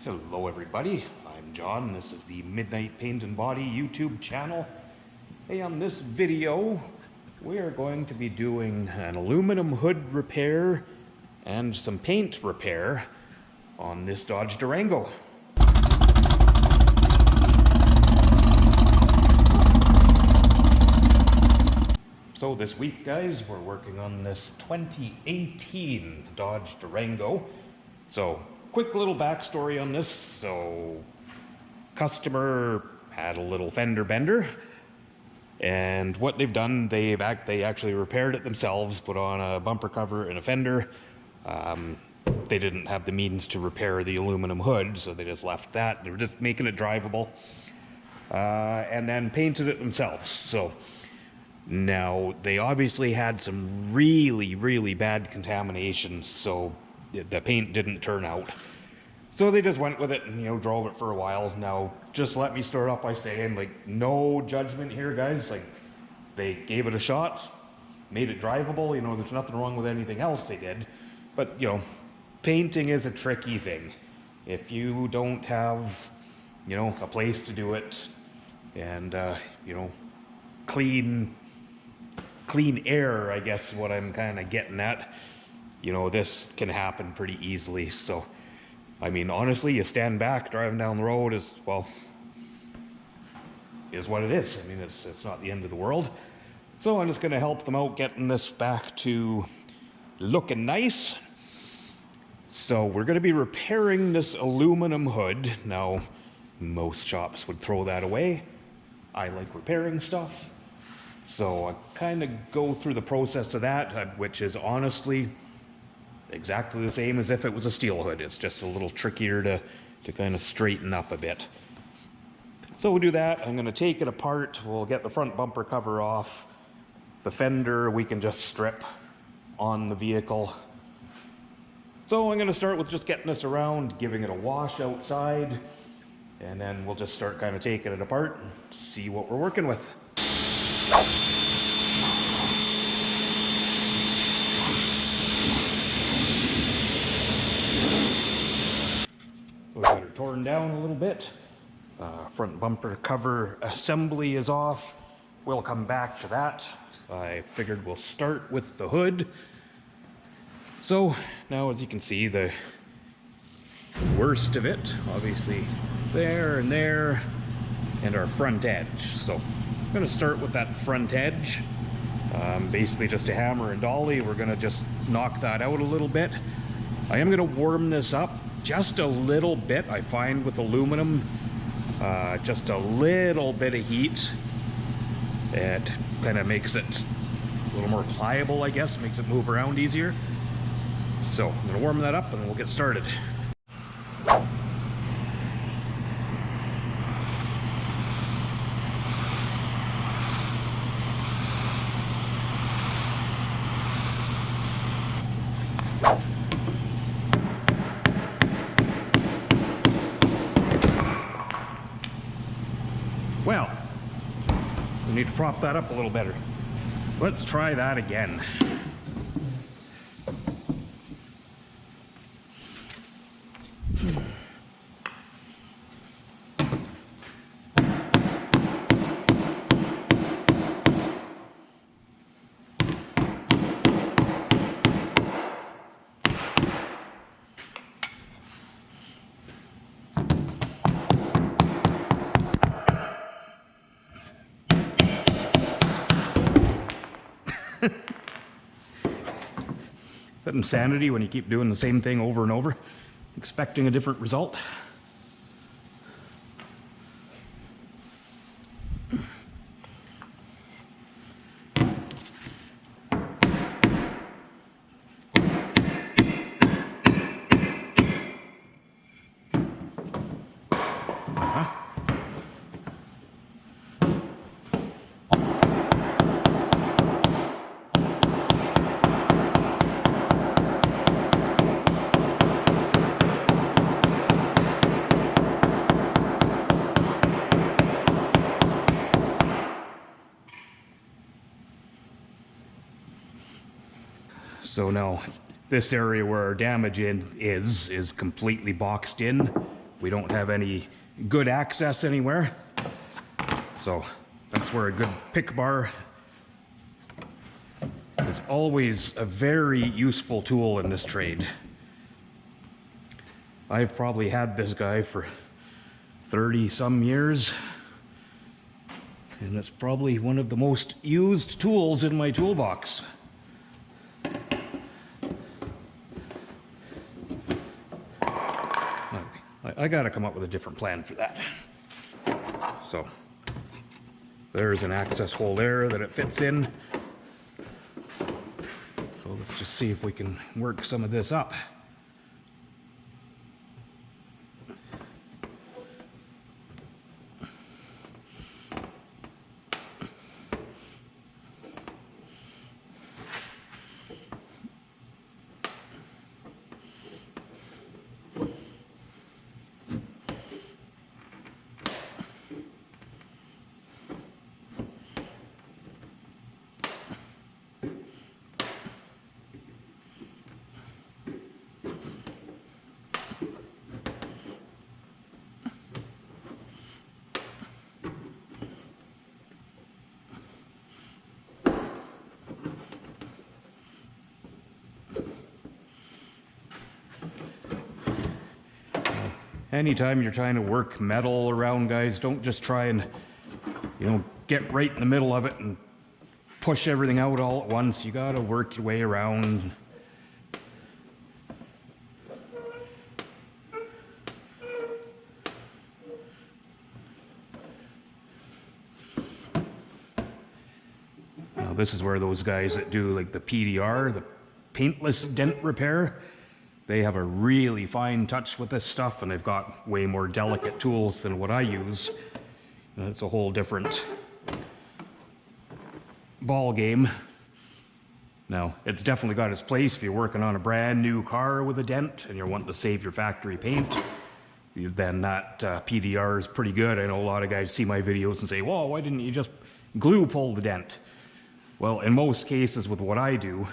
Hello everybody, I'm John. This is the Midnight Paint and Body YouTube channel. Hey, on this video, we are going to be doing an aluminum hood repair and some paint repair on this Dodge Durango. So this week, guys, we're working on this 2018 Dodge Durango. So, quick little backstory on this. So, customer had a little fender bender, and what they've done, they actually repaired it themselves, put on a bumper cover and a fender. They didn't have the means to repair the aluminum hood, so they just left that. They were just making it drivable, and then painted it themselves. So now they obviously had some really bad contamination, so the paint didn't turn out. So they just went with it and, drove it for a while. Now, just let me start off by saying, no judgment here, guys. They gave it a shot, made it drivable. There's nothing wrong with anything else they did. But, painting is a tricky thing. If you don't have, a place to do it and, clean air, I guess, what I'm kind of getting at, this can happen pretty easily. So, honestly, you stand back, driving down the road is what it is. It's not the end of the world. So I'm just going to help them out getting this back to looking nice. So we're going to be repairing this aluminum hood. Now, most shops would throw that away. I like repairing stuff. So I kind of go through the process of that, which is honestly exactly the same as if it was a steel hood. It's just a little trickier to kind of straighten up a bit. So we'll do that. I'm going to take it apart. We'll get the front bumper cover off. The fender we can just strip on the vehicle. So I'm going to start with just getting this around, giving it a wash outside, and then we'll just start kind of taking it apart and see what we're working with. We got her torn down a little bit. Front bumper cover assembly is off. We'll come back to that. I figured we'll start with the hood. So now, as you can see, the worst of it, obviously there and there, and our front edge. So I'm going to start with that front edge. Basically just a hammer and dolly. We're going to just knock that out a little bit. I am going to warm this up just a little bit. I find with aluminum, just a little bit of heat, it kind of makes it a little more pliable, I guess, makes it move around easier. So I'm going to warm that up and we'll get started. Well, we need to prop that up a little better. Let's try that again. Is that insanity when you keep doing the same thing over and over, expecting a different result? So now this area where our damage is completely boxed in. we don't have any good access anywhere. So that's where a good pick bar is always a very useful tool in this trade. I've probably had this guy for 30 some years, and it's probably one of the most used tools in my toolbox. I gotta come up with a different plan for that. So there's an access hole there that it fits in. So let's just see if we can work some of this up. Anytime you're trying to work metal around, guys, don't just try and, get right in the middle of it and push everything out all at once. You gotta work your way around. Now this is where those guys that do like the PDR, the paintless dent repair, they have a really fine touch with this stuff, and they've got way more delicate tools than what I use. And it's a whole different ball game. Now, it's definitely got its place if you're working on a brand new car with a dent and you're wanting to save your factory paint. Then that PDR is pretty good. I know a lot of guys see my videos and say, "Whoa, why didn't you just glue pull the dent?" Well, in most cases with what I do,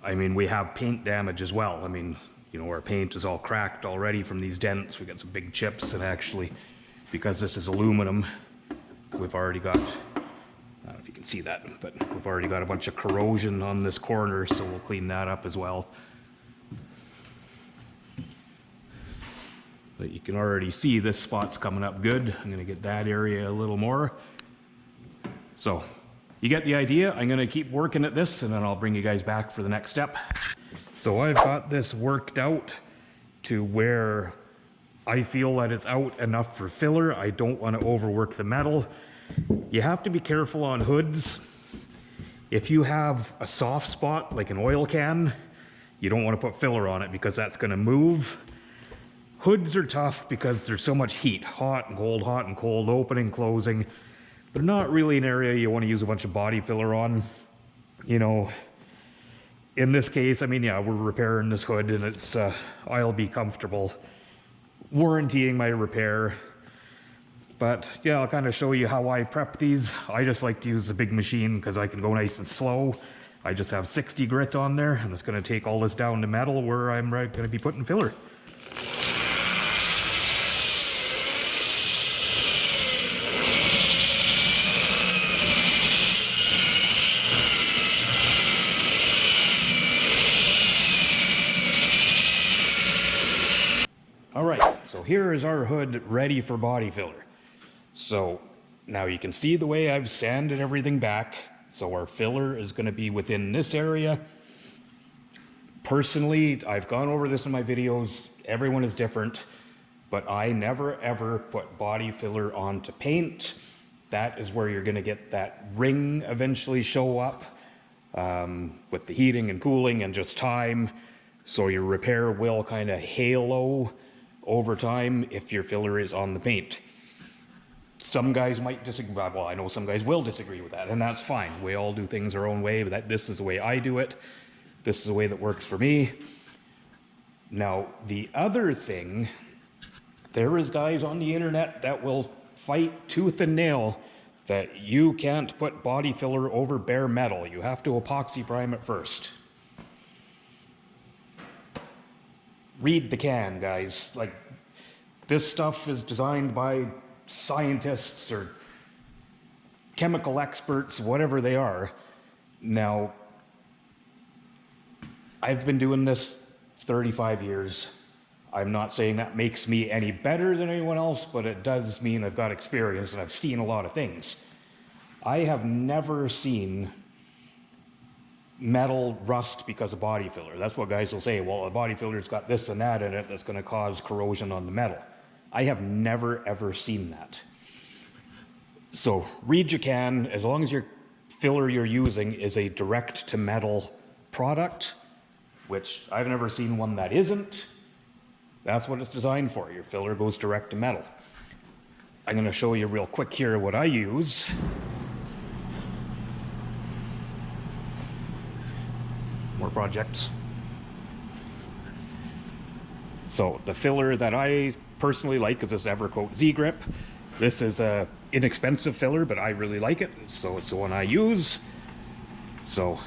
I mean, we have paint damage as well. I mean, our paint is all cracked already from these dents. We got some big chips, and actually, because this is aluminum, we've already got, I don't know if you can see that, but we've already got a bunch of corrosion on this corner, so we'll clean that up as well. But you can already see this spot's coming up good. I'm gonna get that area a little more. So, you get the idea. I'm gonna keep working at this, and then I'll bring you guys back for the next step. So I've got this worked out to where I feel that it's out enough for filler. I don't want to overwork the metal. You have to be careful on hoods. If you have a soft spot, like an oil can, you don't want to put filler on it because that's gonna move. Hoods are tough because there's so much heat, hot and cold, opening, closing. They're not really an area you want to use a bunch of body filler on. In this case, I mean, yeah, we're repairing this hood, and it's, I'll be comfortable warrantying my repair. But yeah, I'll kind of show you how I prep these. I just like to use the big machine because I can go nice and slow. I just have 60 grit on there, and it's going to take all this down to metal where I'm going to be putting filler. Alright, so here is our hood ready for body filler. So now you can see the way I've sanded everything back. So our filler is going to be within this area. Personally, I've gone over this in my videos. Everyone is different, but I never ever put body filler onto paint. That is where you're going to get that ring eventually show up with the heating and cooling and just time. So your repair will kind of halo over time if your filler is on the paint. Some guys might disagree. Well, I know some guys will disagree with that, and that's fine. We all do things our own way, but this is the way I do it. This is the way that works for me. Now, the other thing, there is guys on the internet that will fight tooth and nail that you can't put body filler over bare metal. You have to epoxy prime it first. Read the can, guys. Like, This stuff is designed by scientists or chemical experts, whatever they are. Now, I've been doing this 35 years. I'm not saying that makes me any better than anyone else, but it does mean I've got experience and I've seen a lot of things. I have never seen metal rust because of body filler. That's what guys will say. Well, a body filler's got this and that in it that's going to cause corrosion on the metal. I have never ever seen that. So read you can, as long as your filler you're using is a direct to metal product, which I've never seen one that isn't. That's what it's designed for. Your filler goes direct to metal. I'm going to show you real quick here what I use. More projects. So the filler that I personally like is this EverCoat Z-Grip. This is a inexpensive filler, but I really like it, so it's the one I use. So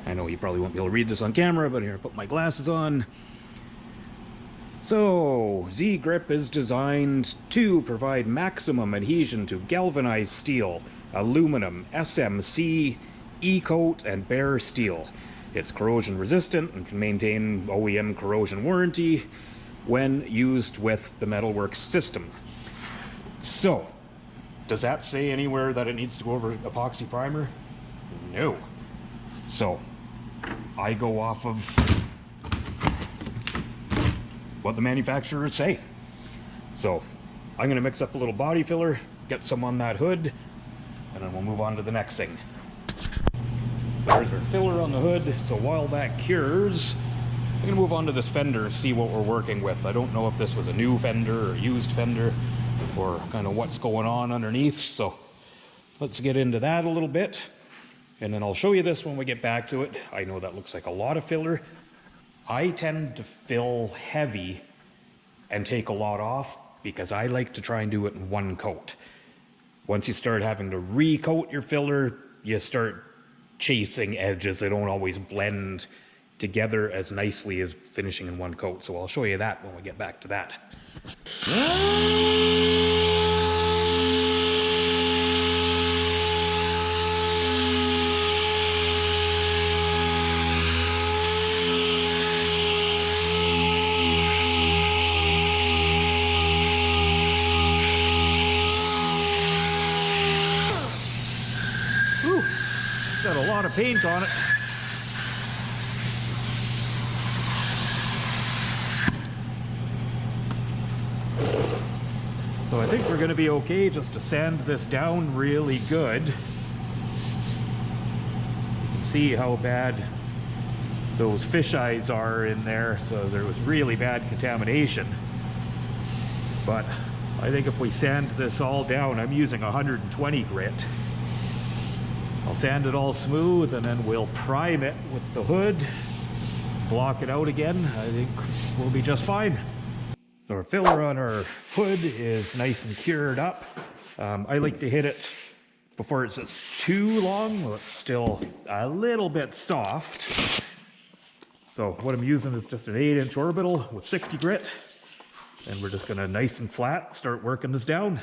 I know you probably won't be able to read this on camera, but here I put my glasses on. So Z-Grip is designed to provide maximum adhesion to galvanized steel, aluminum, SMC, E-coat, and bare steel. It's corrosion resistant and can maintain OEM corrosion warranty when used with the Metalworks system. So, does that say anywhere that it needs to go over epoxy primer? No. So, I go off of what the manufacturers say. So, I'm going to mix up a little body filler, get some on that hood, and then we'll move on to the next thing. There's our filler on the hood, so while that cures, I'm going to move on to this fender and see what we're working with. I don't know if this was a new fender or used fender, or kind of what's going on underneath, so let's get into that a little bit, and then I'll show you this when we get back to it. I know that looks like a lot of filler. I tend to fill heavy and take a lot off because I like to try and do it in one coat. Once you start having to recoat your filler, you start chasing edges. They don't always blend together as nicely as finishing in one coat. So I'll show you that when we get back to that. Whew, got a lot of paint on it. So I think we're going to be okay just to sand this down really good. You can see how bad those fish eyes are in there, so there was really bad contamination. But I think if we sand this all down, I'm using 120 grit. I'll sand it all smooth and then we'll prime it with the hood, block it out again. I think we'll be just fine. So our filler on our hood is nice and cured up. I like to hit it before it's too long while it's still a little bit soft. So what I'm using is just an 8-inch orbital with 60 grit. And we're just gonna nice and flat start working this down.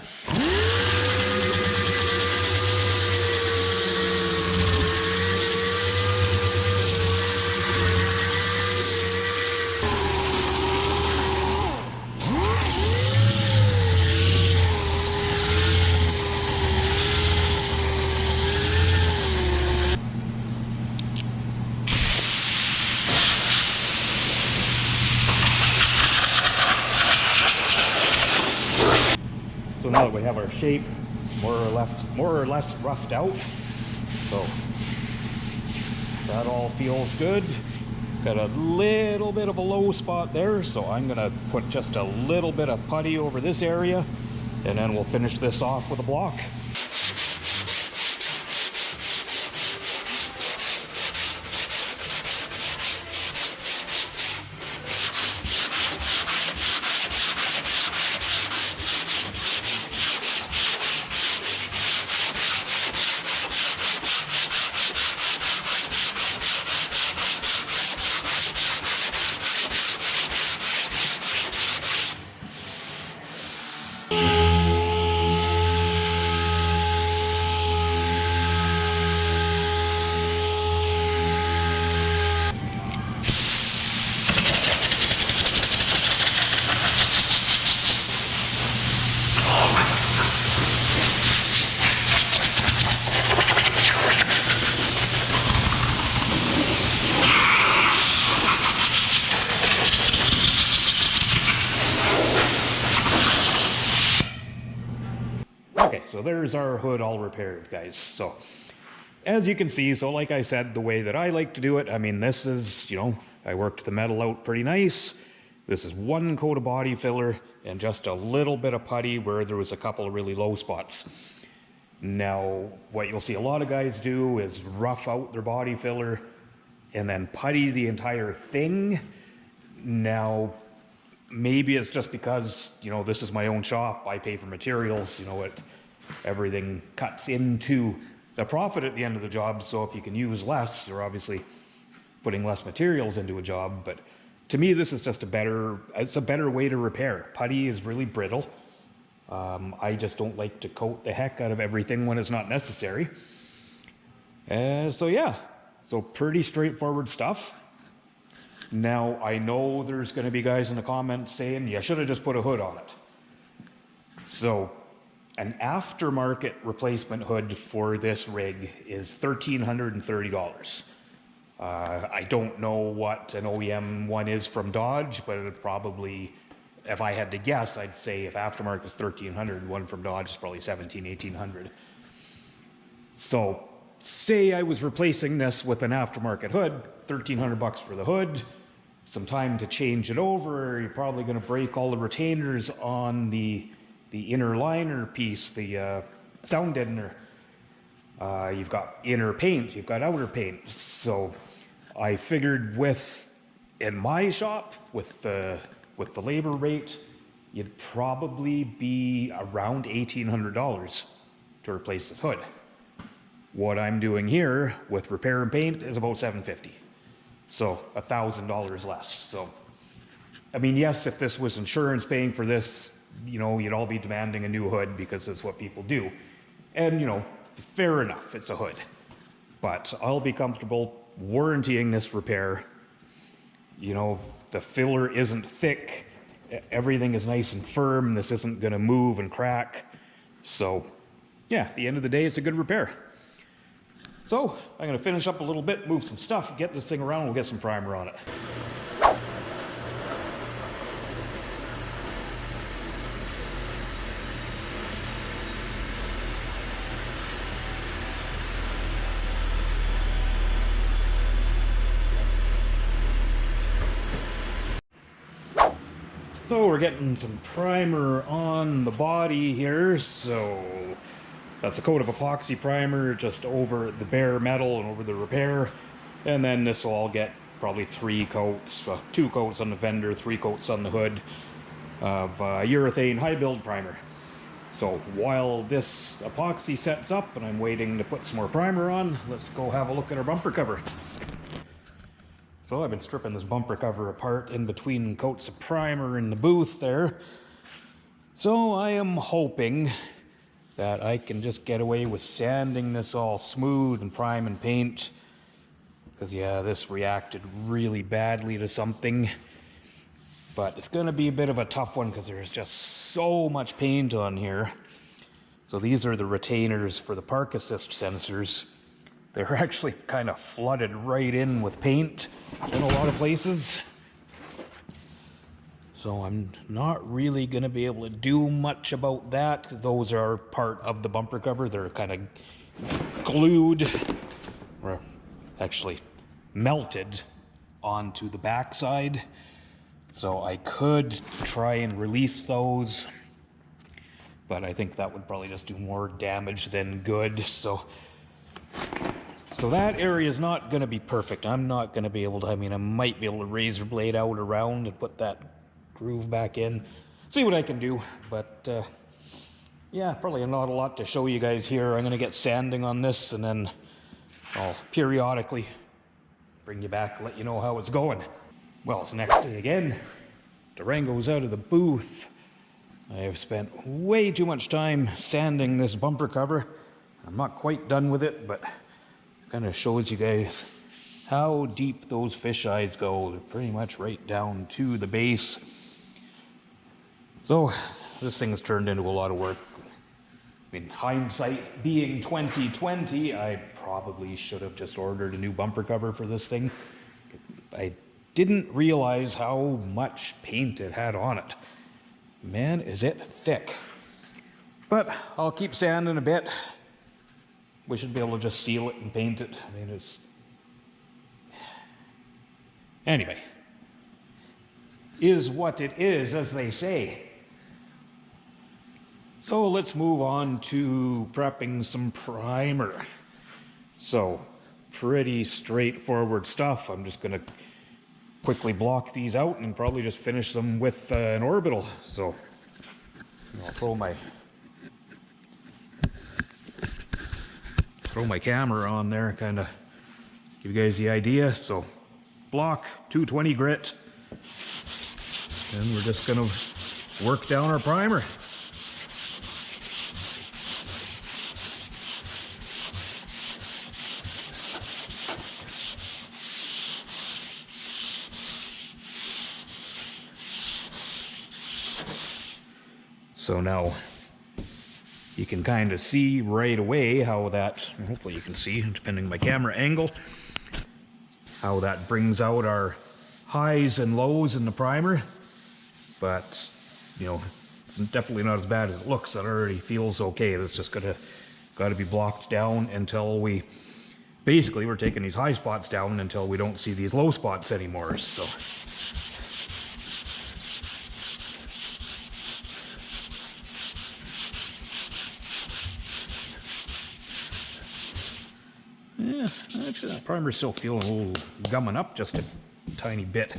So now that we have our shape more or less roughed out, so that all feels good. Got a little bit of a low spot there, so I'm gonna put just a little bit of putty over this area, and then we'll finish this off with a block. Okay, so there's our hood all repaired, guys. So as you can see, so like I said, the way that I like to do it, I mean, this is, I worked the metal out pretty nice. This is one coat of body filler and just a little bit of putty where there was a couple of really low spots. Now, what you'll see a lot of guys do is rough out their body filler and then putty the entire thing. Now, maybe it's just because, this is my own shop, I pay for materials, everything cuts into the profit at the end of the job, so if you can use less, you're obviously putting less materials into a job, but to me this is just it's a better way to repair. Putty is really brittle. I just don't like to coat the heck out of everything when it's not necessary. So yeah, so pretty straightforward stuff. Now, I know there's going to be guys in the comments saying, you should have just put a hood on it. So, an aftermarket replacement hood for this rig is $1,330. I don't know what an OEM one is from Dodge, but it probably, if I had to guess, I'd say if aftermarket is $1,300, one from Dodge is probably $1,700, $1,800. So, say I was replacing this with an aftermarket hood, $1,300 for the hood, some time to change it over. You're probably going to break all the retainers on the inner liner piece, the sound deadener. You've got inner paint, you've got outer paint. So I figured in my shop, with the labor rate, you'd probably be around $1,800 to replace this hood. What I'm doing here with repair and paint is about $750. So $1,000 less. So, I mean, yes, if this was insurance paying for this, you'd all be demanding a new hood because that's what people do. And, fair enough, it's a hood. But I'll be comfortable warrantying this repair. The filler isn't thick. Everything is nice and firm. This isn't going to move and crack. So, yeah, at the end of the day, it's a good repair. So, I'm going to finish up a little bit, move some stuff, get this thing around, we'll get some primer on it. So we're getting some primer on the body here, so that's a coat of epoxy primer just over the bare metal and over the repair. And then this will all get probably 3 coats, 2 coats on the fender, 3 coats on the hood of urethane high build primer. So while this epoxy sets up and I'm waiting to put some more primer on, let's go have a look at our bumper cover. So I've been stripping this bumper cover apart in between coats of primer in the booth there. So I am hoping that I can just get away with sanding this all smooth and prime and paint. Because yeah, this reacted really badly to something. But it's going to be a bit of a tough one because there's just so much paint on here. So these are the retainers for the park assist sensors. They're actually kind of flooded right in with paint in a lot of places. So I'm not really going to be able to do much about that. Those are part of the bumper cover. They're kind of glued, or actually melted onto the backside. So I could try and release those, but I think that would probably just do more damage than good. So that area is not going to be perfect. I'm not going to be able to, I might be able to razor blade out around and put that groove back in. See what I can do, but yeah, probably not a lot to show you guys here. I'm going to get sanding on this and then I'll periodically bring you back, let you know how it's going. Well, it's the next day again. Durango's out of the booth. I have spent way too much time sanding this bumper cover. I'm not quite done with it, but kind of shows you guys how deep those fish eyes go. They're pretty much right down to the base. So this thing's turned into a lot of work. Hindsight being 2020, I probably should have just ordered a new bumper cover for this thing. I didn't realize how much paint it had on it. Man, is it thick. But I'll keep sanding a bit. We should be able to just seal it and paint it. I mean, it's... Anyway. Is what it is, as they say. So let's move on to prepping some primer. So, pretty straightforward stuff. I'm just going to quickly block these out and probably just finish them with an orbital. So, I'll throw my camera on there, kind of give you guys the idea. So, block, 220 grit, and we're just going to work down our primer. So now you can kind of see right away how that, hopefully you can see, depending on my camera angle, how that brings out our highs and lows in the primer. But, you know, it's definitely not as bad as it looks. It already feels okay. It's just got to be blocked down until we, basically we're taking these high spots down until we don't see these low spots anymore. So. Yeah, actually that primer's still feeling a little gumming up just a tiny bit.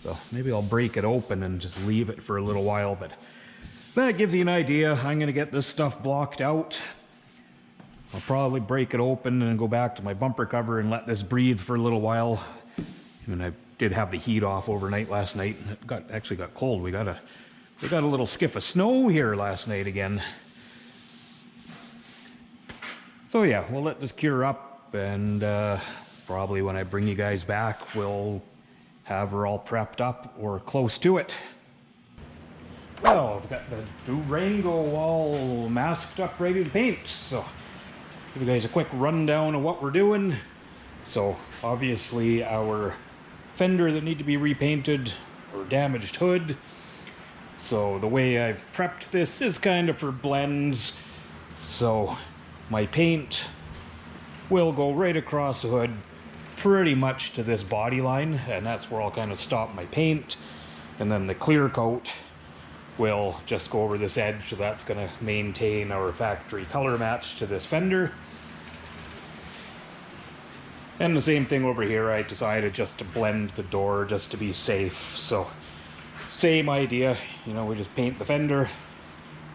So maybe I'll break it open and just leave it for a little while, but that gives you an idea. I'm going to get this stuff blocked out. I'll probably break it open and go back to my bumper cover and let this breathe for a little while. I mean, I did have the heat off overnight last night, and it actually got cold. We got a little skiff of snow here last night again. So yeah, we'll let this cure up. And probably when I bring you guys back, we'll have her all prepped up or close to it. Well, I've got the Durango all masked up, ready to paint. So, give you guys a quick rundown of what we're doing. So, obviously our fender that need to be repainted, or damaged hood. So, the way I've prepped this is kind of for blends. So, my paint will go right across the hood pretty much to this body line, and that's where I'll kind of stop my paint. And then the clear coat will just go over this edge, so that's going to maintain our factory color match to this fender. And the same thing over here, I decided just to blend the door just to be safe. So same idea, you know, we just paint the fender,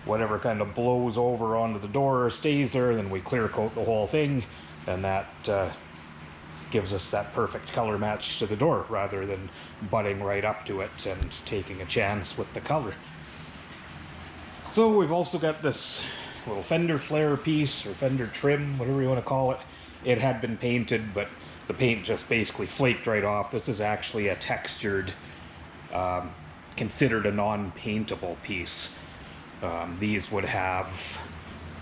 whatever kind of blows over onto the door stays there, then we clear coat the whole thing. And that gives us that perfect color match to the door, rather than butting right up to it and taking a chance with the color. So we've also got this little fender flare piece, or fender trim, whatever you want to call it. It had been painted, but the paint just basically flaked right off. This is actually a textured, considered a non-paintable piece. These would have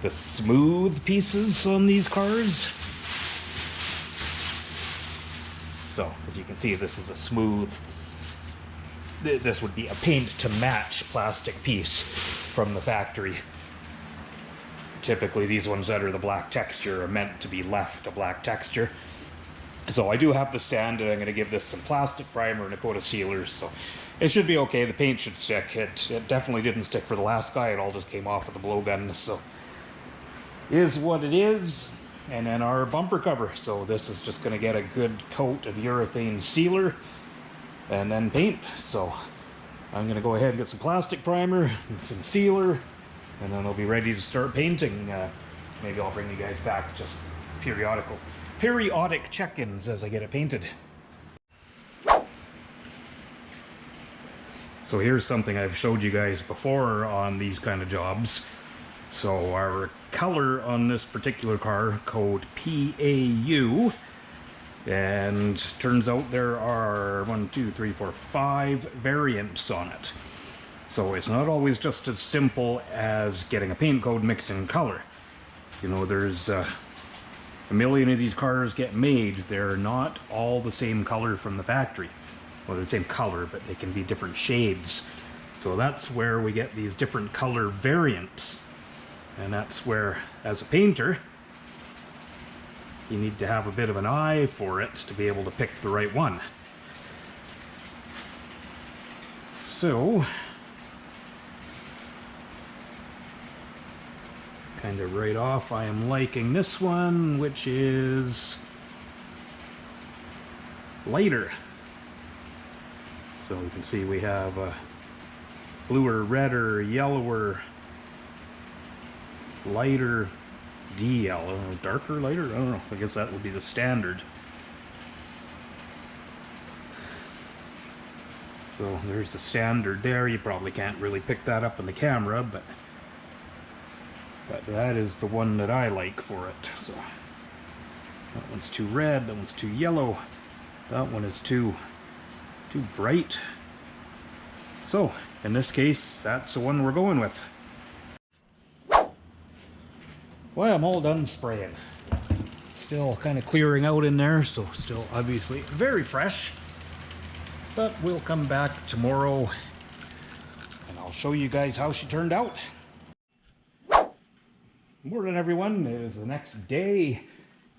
the smooth pieces on these cars. So, as you can see, this is a smooth, this would be a paint to match plastic piece from the factory. Typically these ones that are the black texture are meant to be left a black texture. So I do have the sand, and I'm going to give this some plastic primer and a coat of sealers, so it should be okay. The paint should stick. It definitely didn't stick for the last guy. It all just came off with the blowgun, so is what it is. And then our bumper cover. So this is just going to get a good coat of urethane sealer and then paint. So I'm going to go ahead and get some plastic primer and some sealer, and then I'll be ready to start painting. Maybe I'll bring you guys back just periodic check-ins as I get it painted. So here's something I've showed you guys before on these kind of jobs. So our color on this particular car, code PAU, and turns out there are 5 variants on it. So it's not always just as simple as getting a paint code mixed in color. You know, there's a million of these cars get made. They're not all the same color from the factory. Well, they're the same color, but they can be different shades. So that's where we get these different color variants. And that's where, as a painter, you need to have a bit of an eye for it to be able to pick the right one. So, kind of right off, I am liking this one, which is lighter. So you can see we have a bluer, redder, yellower, lighter, yellow, darker, lighter, I don't know, I guess that would be the standard. So there's the standard there. You probably can't really pick that up in the camera, but that is the one that I like for it. So that one's too red, that one's too yellow, that one is too bright. So in this case, that's the one we're going with. Well, I'm all done spraying. Still kind of clearing out in there, so still obviously very fresh. But we'll come back tomorrow and I'll show you guys how she turned out. Morning everyone, it is the next day.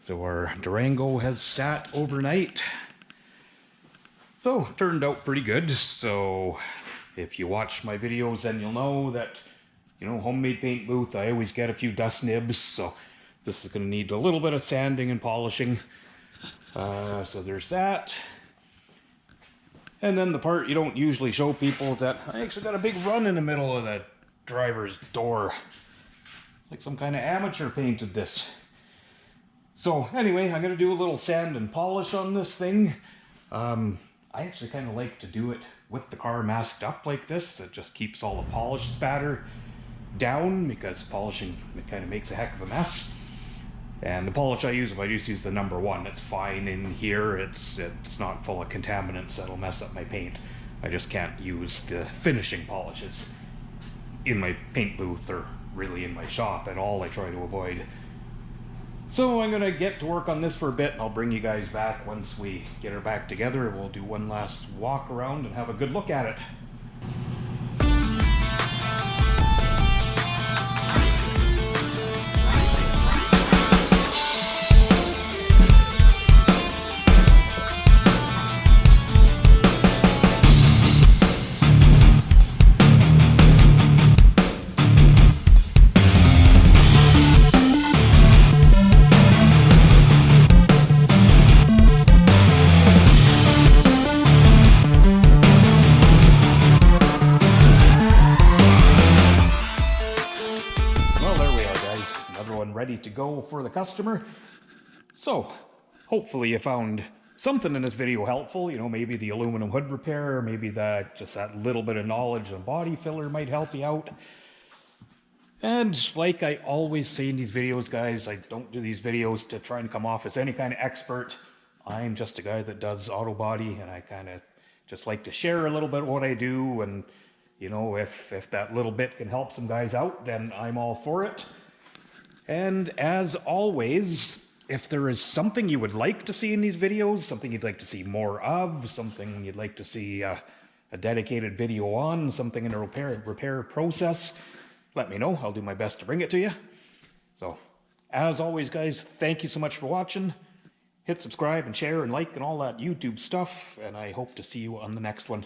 So our Durango has sat overnight. So turned out pretty good. So if you watch my videos, then you'll know that, you know, homemade paint booth, I always get a few dust nibs. So this is going to need a little bit of sanding and polishing. So there's that. And then the part you don't usually show people is that I actually got a big run in the middle of the driver's door. Like some kind of amateur painted this. So anyway, I'm going to do a little sand and polish on this thing. I actually kind of like to do it with the car masked up like this. It just keeps all the polish spatter down, because polishing, it kind of makes a heck of a mess. And the polish I use, if I just use the number 1, it's fine in here. It's not full of contaminants that'll mess up my paint. I just can't use the finishing polishes in my paint booth or really in my shop at all. I try to avoid. So I'm gonna get to work on this for a bit, and I'll bring you guys back once we get her back together. We'll do one last walk around and have a good look at it. Ready to go for the customer. So hopefully you found something in this video helpful. You know, maybe the aluminum hood repair, maybe just that little bit of knowledge on body filler might help you out. And like I always say in these videos, guys, I don't do these videos to try and come off as any kind of expert. I'm just a guy that does auto body, and I kind of just like to share a little bit of what I do. And you know, if that little bit can help some guys out, then I'm all for it. And as always, if there is something you would like to see in these videos, something you'd like to see more of, something you'd like to see a dedicated video on, something in the repair process, let me know. I'll do my best to bring it to you. So, as always, guys, thank you so much for watching. Hit subscribe and share and like and all that YouTube stuff, and I hope to see you on the next one.